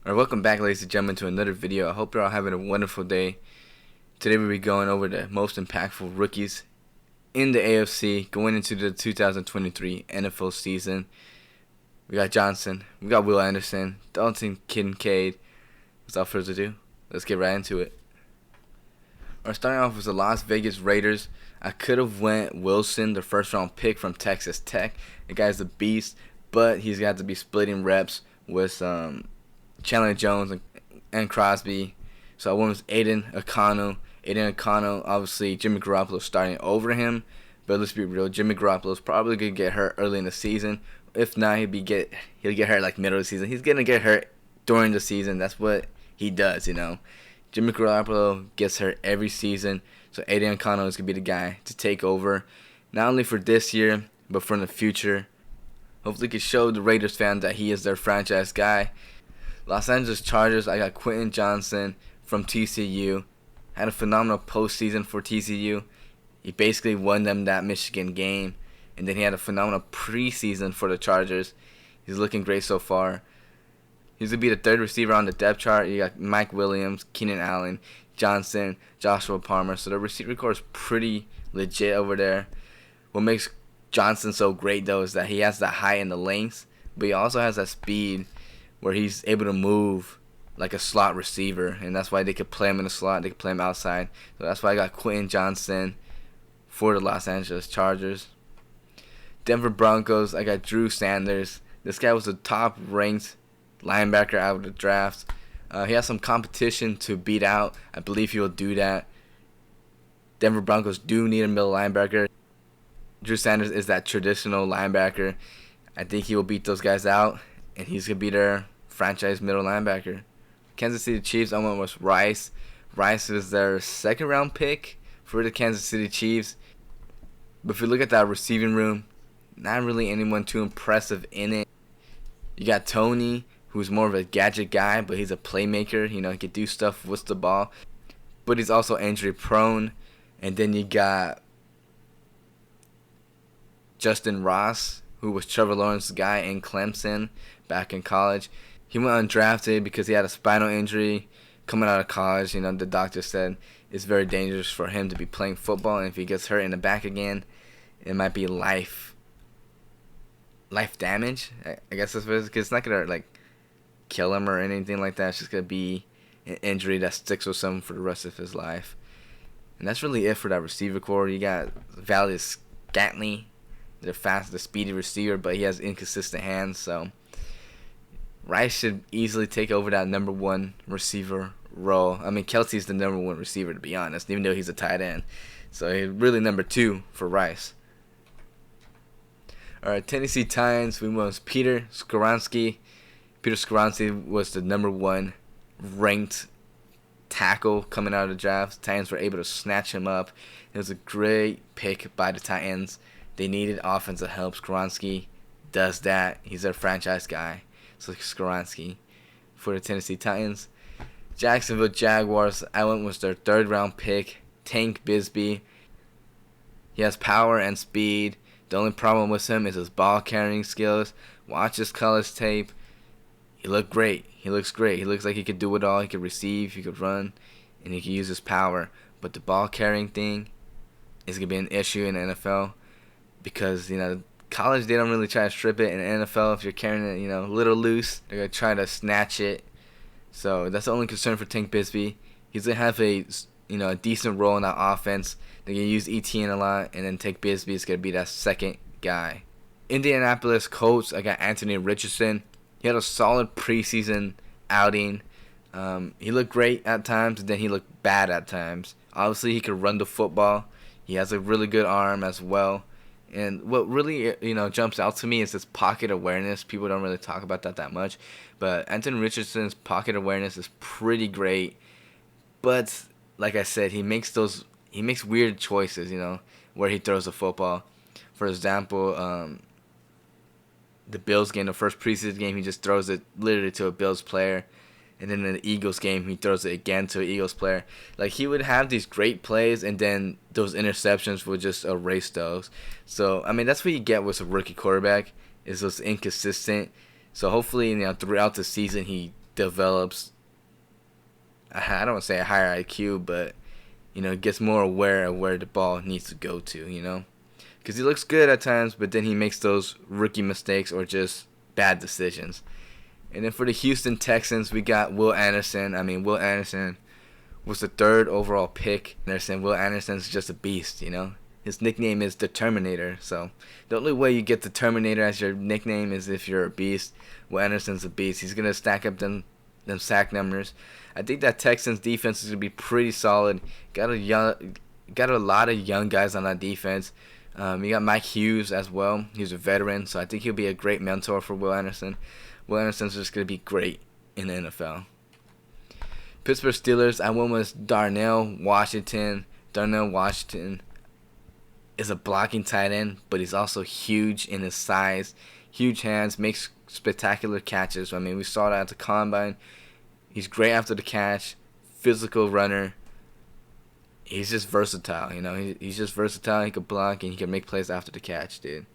Alright, welcome back, ladies and gentlemen, to another video. I hope you're all having a wonderful day. Today we'll be going over the most impactful rookies in the AFC going into the 2023 NFL season. We got Johnson, we got Will Anderson, Dalton Kincaid. Without further ado, let's get right into it. Alright, starting off with the Las Vegas Raiders. I could have went Wilson, the first round pick from Texas Tech. The guy's a beast, but he's got to be splitting reps with Chandler Jones and Crosby. So I went with Aiden O'Connell, obviously Jimmy Garoppolo starting over him. But let's be real, Jimmy Garoppolo's probably gonna get hurt early in the season. If not, he'll get hurt like middle of the season. He's gonna get hurt during the season. That's what he does, you know. Jimmy Garoppolo gets hurt every season. So Aiden O'Connell is gonna be the guy to take over, not only for this year but for the future. Hopefully, he can show the Raiders fans that he is their franchise guy. Los Angeles Chargers, I got Quentin Johnson from TCU. Had a phenomenal postseason for TCU. He basically won them that Michigan game. And then he had a phenomenal preseason for the Chargers. He's looking great so far. He's going to be the third receiver on the depth chart. You got Mike Williams, Keenan Allen, Johnson, Joshua Palmer. So the receiver core is pretty legit over there. What makes Johnson so great, though, is that he has the height and the length. But he also has that speed where he's able to move like a slot receiver, and that's why they could play him in the slot, they could play him outside. So that's why I got Quentin Johnson for the Los Angeles Chargers. Denver Broncos, I got Drew Sanders. This guy was the top-ranked linebacker out of the draft. He has some competition to beat out. I believe he will do that. Denver Broncos do need a middle linebacker. Drew Sanders is that traditional linebacker. I think he will beat those guys out, and he's going to be their franchise middle linebacker. Kansas City Chiefs, I went with Rice. Rice is their second-round pick for the Kansas City Chiefs. But if you look at that receiving room, not really anyone too impressive in it. You got Tony, who's more of a gadget guy, but he's a playmaker. You know, he can do stuff with the ball. But he's also injury-prone. And then you got Justin Ross, who was Trevor Lawrence's guy in Clemson back in college. He went undrafted because he had a spinal injury coming out of college. You know, the doctor said it's very dangerous for him to be playing football, and if he gets hurt in the back again, it might be life damage. I guess that's what it is, because it's not gonna like kill him or anything like that. It's just gonna be an injury that sticks with him for the rest of his life. And that's really it for that receiver core. You got Valdez Scantling, the speedy receiver, but he has inconsistent hands. So Rice should easily take over that number one receiver role. I mean, Kelsey's the number one receiver, to be honest, even though he's a tight end. So he's really number two for Rice. All right, Tennessee Titans, we went with Peter Skoronski. Peter Skoronski was the number one ranked tackle coming out of the draft. Titans were able to snatch him up. It was a great pick by the Titans. They needed offensive help. Skoronski does that. He's their franchise guy. So Skoronski for the Tennessee Titans. Jacksonville Jaguars, I went with their third-round pick, Tank Bigsby. He has power and speed. The only problem with him is his ball-carrying skills. Watch his college tape. He looked great. He looks great. He looks like he could do it all. He could receive, he could run, and he could use his power. But the ball-carrying thing is going to be an issue in the NFL because, you know, college, they don't really try to strip it. In the NFL, if you're carrying it, you know, a little loose, they're going to try to snatch it. So that's the only concern for Tank Bigsby. He's going to have a decent role in that offense. They're going to use ETN a lot, and then Tank Bigsby is going to be that second guy. Indianapolis Colts, I got Anthony Richardson. He had a solid preseason outing. He looked great at times, and then he looked bad at times. Obviously, he could run the football. He has a really good arm as well. And what really, jumps out to me is his pocket awareness. People don't really talk about that much. But Anthony Richardson's pocket awareness is pretty great. But, like I said, he makes weird choices, where he throws the football. For example, the Bills game, the first preseason game, he just throws it literally to a Bills player. And then in the Eagles game, he throws it again to an Eagles player. Like, he would have these great plays, and then those interceptions would just erase those. So, I mean, that's what you get with a rookie quarterback, is those inconsistent. So, hopefully, throughout the season, he develops, I don't want to say a higher IQ, but gets more aware of where the ball needs to go to. Because he looks good at times, but then he makes those rookie mistakes or just bad decisions. And then for the Houston Texans, we got Will Anderson. I mean, Will Anderson was the 3rd overall pick. Will Anderson's just a beast. His nickname is the Terminator. So the only way you get the Terminator as your nickname is if you're a beast. Will Anderson's a beast. He's gonna stack up them sack numbers. I think that Texans defense is gonna be pretty solid. Got a lot of young guys on that defense. You got Mike Hughes as well. He's a veteran, so I think he'll be a great mentor for Will Anderson. Will Anderson's just gonna be great in the NFL. Pittsburgh Steelers, I went with Darnell Washington. Darnell Washington is a blocking tight end, but he's also huge in his size, huge hands, makes spectacular catches. I mean, we saw that at the combine. He's great after the catch, physical runner. He's just versatile, He's just versatile. He can block and he can make plays after the catch, dude.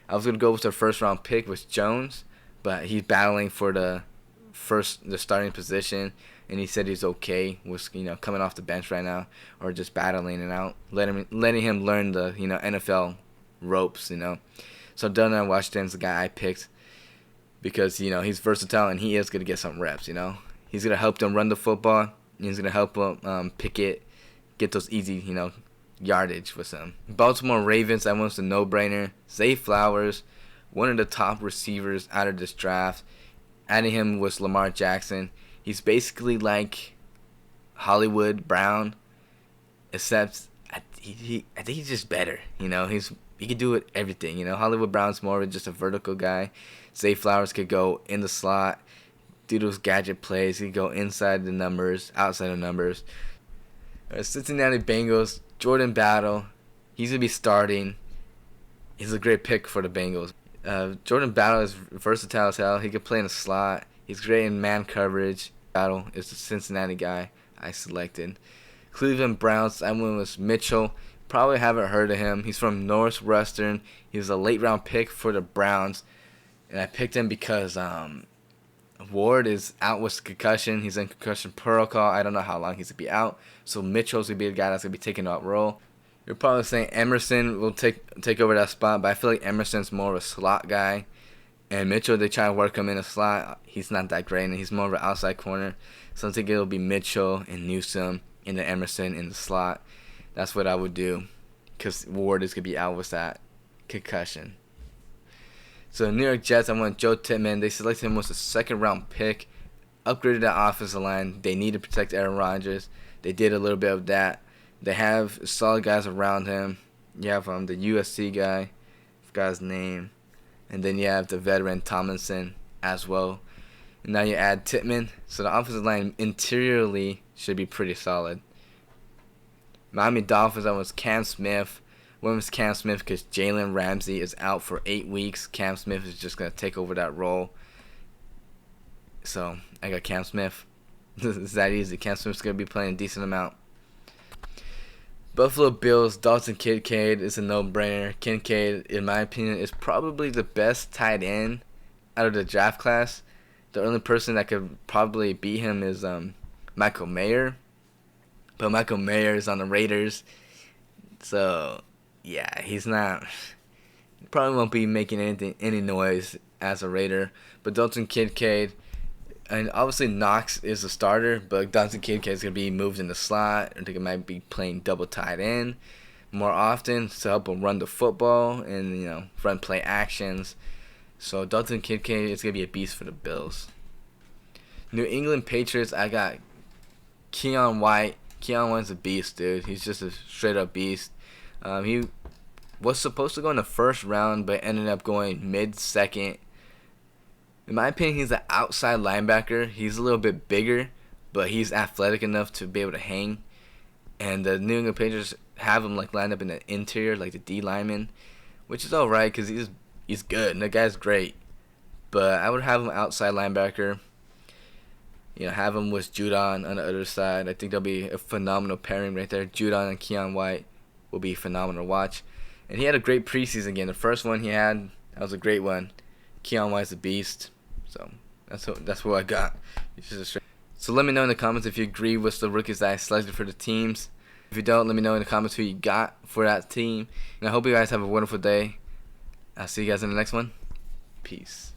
I was gonna go with the 1st-round pick with Jones, but he's battling for the starting position, and he said he's okay with coming off the bench right now or just battling it out, letting him learn the NFL ropes. So Darnell Washington's the guy I picked because he's versatile and he is gonna get some reps. He's gonna help them run the football. He's gonna help them Pickett get those easy yardage with him. Baltimore Ravens, that one's a no-brainer. Zay Flowers, one of the top receivers out of this draft. Adding him was Lamar Jackson. He's basically like Hollywood Brown, except I think he's just better. He can do everything. Hollywood Brown's more of just a vertical guy. Zay Flowers could go in the slot, do those gadget plays. He could go inside the numbers, outside the numbers. Cincinnati Bengals, Jordan Battle. He's going to be starting. He's a great pick for the Bengals. Jordan Battle is versatile as hell. He can play in the slot. He's great in man coverage. Battle is the Cincinnati guy I selected. Cleveland Browns, I went with Mitchell. Probably haven't heard of him. He's from Northwestern. He was a late-round pick for the Browns. And I picked him because Ward is out with concussion. He's in concussion protocol. I don't know how long he's going to be out. So Mitchell's going to be the guy that's going to be taking that role. You're probably saying Emerson will take over that spot, but I feel like Emerson's more of a slot guy. And Mitchell, they try to work him in a slot. He's not that great, and he's more of an outside corner. So I think it'll be Mitchell and Newsome and then Emerson in the slot. That's what I would do because Ward is going to be out with that concussion. So New York Jets, I want Joe Tippmann. They selected him as a 2nd-round pick. Upgraded that offensive line. They need to protect Aaron Rodgers. They did a little bit of that. They have solid guys around him. You have the USC guy. I forgot his name. And then you have the veteran Tomlinson as well. And now you add Tippmann. So the offensive line interiorly should be pretty solid. Miami Dolphins, I was Cam Smith. Went with Cam Smith because Jalen Ramsey is out for 8 weeks. Cam Smith is just going to take over that role. So I got Cam Smith. It's that easy. Cam Smith's going to be playing a decent amount. Buffalo Bills, Dalton Kincaid is a no-brainer. Kincaid, in my opinion, is probably the best tight end out of the draft class. The only person that could probably beat him is Michael Mayer. But Michael Mayer is on the Raiders. So, yeah, he's not... Probably won't be making any noise as a Raider. But Dalton Kincaid... And obviously Knox is a starter, but Dalton Kincaid is going to be moved in the slot. I think he might be playing double tight end more often to help him run the football and, run play actions. So Dalton Kincaid is going to be a beast for the Bills. New England Patriots, I got Keon White. Keon White's a beast, dude. He's just a straight-up beast. He was supposed to go in the 1st round, but ended up going mid-second. In my opinion, he's an outside linebacker. He's a little bit bigger, but he's athletic enough to be able to hang. And the New England Patriots have him lined up in the interior, like the D lineman, which is all right because he's good and the guy's great. But I would have him outside linebacker. Have him with Judon on the other side. I think that'll be a phenomenal pairing right there. Judon and Keon White will be phenomenal to watch. And he had a great preseason game. The first one he had, that was a great one. Keon White's a beast. So That's what I got. So let me know in the comments if you agree with the rookies that I selected for the teams. If you don't, let me know in the comments who you got for that team. And I hope you guys have a wonderful day. I'll see you guys in the next one. Peace.